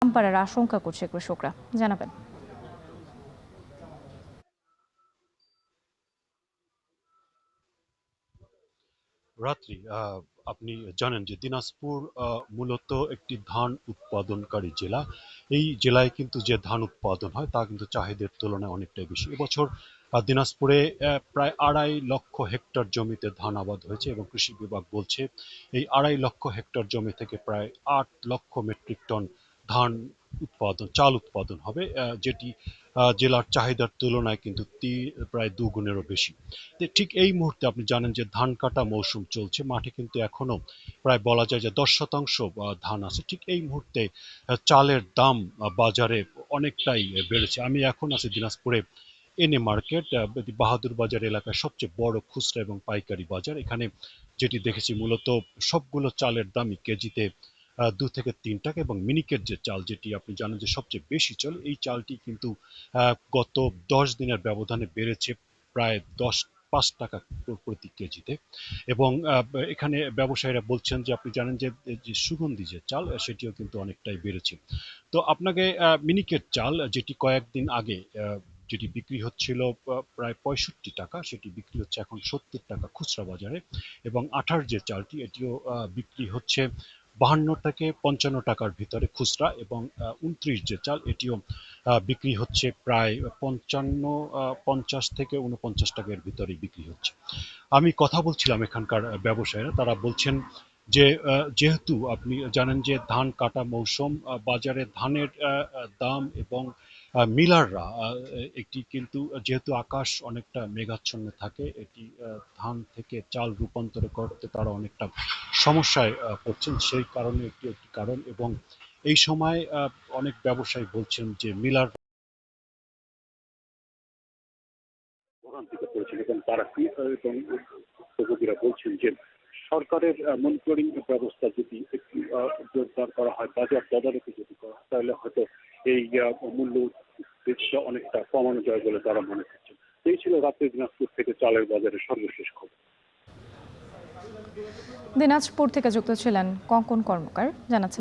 দাম বাড়ার আশঙ্কা করছে কৃষকরা। জানাবেন। রাত্রি আপনি জানেন যে দিনাজপুর মূলত একটি ধান উৎপাদনকারী জেলা। এই জেলায় কিন্তু যে ধান উৎপাদন হয় তা কিন্তু চাহিদার তুলনায় অনেকটাই বেশি। এবছর দিনাজপুরে প্রায় 2.5 লক্ষ হেক্টর জমিতে ধান আবাদ হয়েছে এবং কৃষি বিভাগ বলছে এই 2.5 লক্ষ হেক্টর জমি থেকে প্রায় 8 লক্ষ মেট্রিক টন ধান চাল উৎপাদন হবে, যেটি জেলার চাহিদার তুলনায় কিন্তু প্রায় দুগুণেরও বেশি। ঠিক এই মুহূর্তে আপনি জানেন যে ধান কাটা মৌসুম চলছে, মাঠে কিন্তু এখনো প্রায় বলা যায় যে 10% ধান আছে। ঠিক এই মুহূর্তে চালের দাম বাজারে অনেকটাই বেড়েছে। আমি এখন আছি দিনাজপুরে এনএ মার্কেট, বাহাদুর বাজার এলাকার সবচেয়ে বড় খুচরা এবং পাইকারি বাজার। এখানে যেটি দেখেছি মূলত সবগুলো চালের দামই কেজিতে 2 থেকে 3 টাকা, এবং মিনিকেট যে চাল, যেটি আপনি জানেন যে সবচেয়ে বেশি চলে, এই চালটি কিন্তু গত 10 দিনের ব্যবধানে বেড়েছে প্রায় 5 টাকা প্রতি কেজিতে। এবং এখানে ব্যবসায়ীরা বলছেন যে আপনি জানেন যে সুগন্ধি যে চাল সেটিও কিন্তু অনেকটাই বেড়েছে। তো আপনাকে মিনিকেট চাল, যেটি কয়েকদিন আগে যেটি বিক্রি হচ্ছিল প্রায় 65 টাকা, সেটি বিক্রি হচ্ছে এখন 70 টাকা খুচরা বাজারে। এবং আঠার যে চালটি, এটিও বিক্রি হচ্ছে 52 থেকে 55 টাকার ভিতরে খুচরা, এবং 29 যে চাল, এটিও বিক্রি হচ্ছে প্রায় 50 থেকে 49 টাকার ভিতরেই বিক্রি হচ্ছে। আমি কথা বলছিলাম এখানকার ব্যবসায়ীরা, তারা বলছেন যে যেহেতু আপনি জানেন যে ধান কাটা মৌসুম, বাজারে ধানের দাম এবং মিলাররা একটি কিন্তু যেহেতু আকাশ অনেকটা মেঘাচ্ছন্ন থাকে, এটি ধান থেকে চাল রূপান্তর করতে তারা অনেকটা সমস্যায় পড়ছেন। সেই কারণে একটি একটি কারণ। এবং এই সময় অনেক ব্যবসায়ী বলছেন যে মিলার ভোগান্তিতে পড়েছেন, এবং তারা এবং ভুক্তভোগীরা বলছেন যে সরকারের মনিটরিং ব্যবস্থা যদি একটু জোরদার করা হয়, বাজার তদারকি যদি করা হয়, তাহলে হয়তো এই মূল্য বৃদ্ধিটা অনেকটা কমানো যায় বলে তারা মনে করছেন। এই ছিল রাত্রে দিনাজপুর থেকে চালের বাজারের সর্বশেষ খবর। দিনাজপুর থেকে যুক্ত ছিলেন কঙ্কন কর্মকার। জানাচ্ছেন